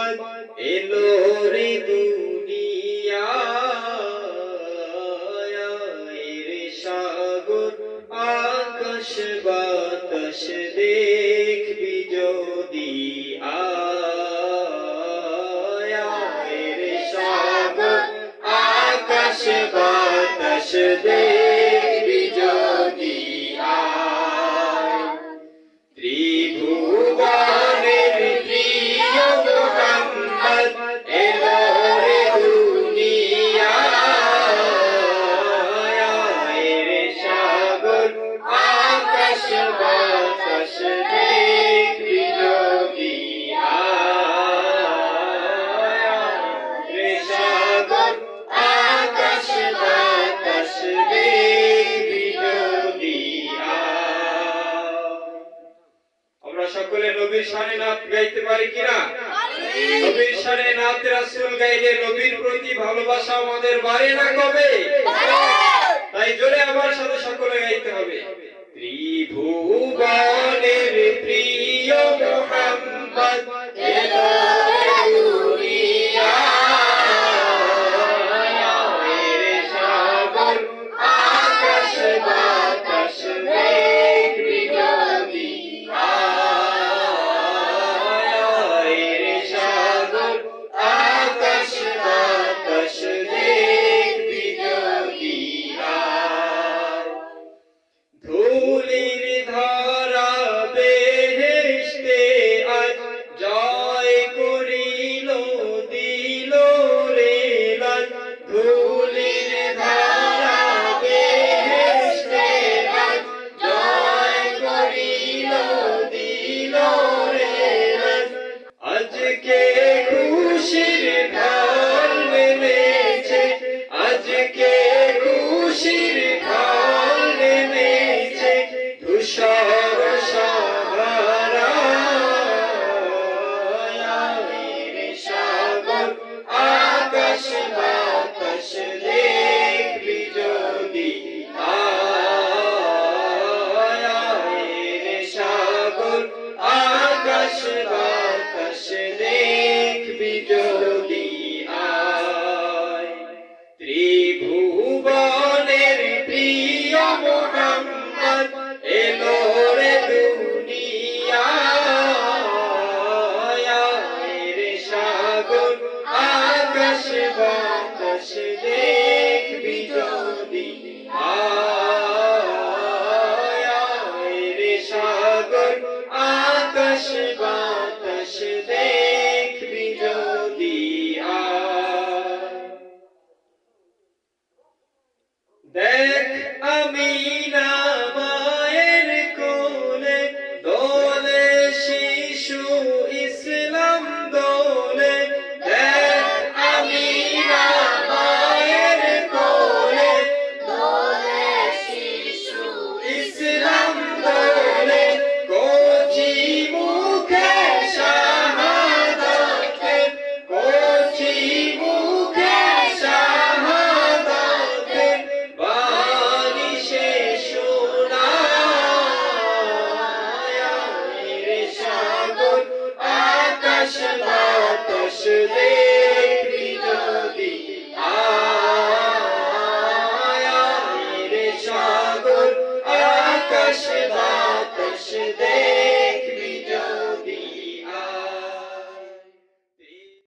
মোহাম্মদ এলো রে দুনিয়ায় রে সাগর আকাশ বাতাস দেখবি যদি রে সাগর আকাশ বাতাস দেখবি যদি ত্রিভুবনের প্রিয় মোহাম্মদ এলো রে দুনিয়ায় রে সাগর আকাশ বাতাস দেখবি যদি রে সাগর আকাশ বাতাস দেখবি যদি আমরা সকলে নবীর শানে নাত গাইতে পারি কিনা? নবীর শানে নাত রাসূল গাইলে নবীর প্রতি ভালোবাসা আমাদের বাড়ে না কবে? তাই জোরে আমার সাথে সকলে গাইতে হবে। ত্রিভুবনের প্রিয় মোহাম্মদ এলো রে দুনিয়ায় রে সাগর আকাশ বাতাস দেখবি যদি রে সাগর আকাশ বাতাস দেখবি যদি ধুলির ধরা বেহেশতে আজ জয় করিল দিল রে লাল ধুলির ধরা বেহেশতে আজ জয় করিল দিল রে লাল আজকে খুশির ঢাল নেমেছে আজকে খুশির ঢাল নেমেছে ধূসর সাহারা রে সাগর আকাশ বাতাস দেখবি যদি রে সাগর আকাশ বাতাস দেখবি যদি ত্রিভুবনের প্রিয় মোহাম্মদ এলো রে দুনিয়ায় রে সাগর আকাশ বাতাস দেখবি যদি রে সাগর আকাশ বাতাস দেখবি যদি দেখ আমিনা মায়ের কোলে দোলে শিশু ইসলাম দোলে দেখ আমিনা মায়ের কোলে দোলে শিশু ইসলাম দোলে কচি মুখে শাহাদাতে কচি মুখে শাহাদাতে বাণী সে শোনায় রে সাগর আকাশ বাতাস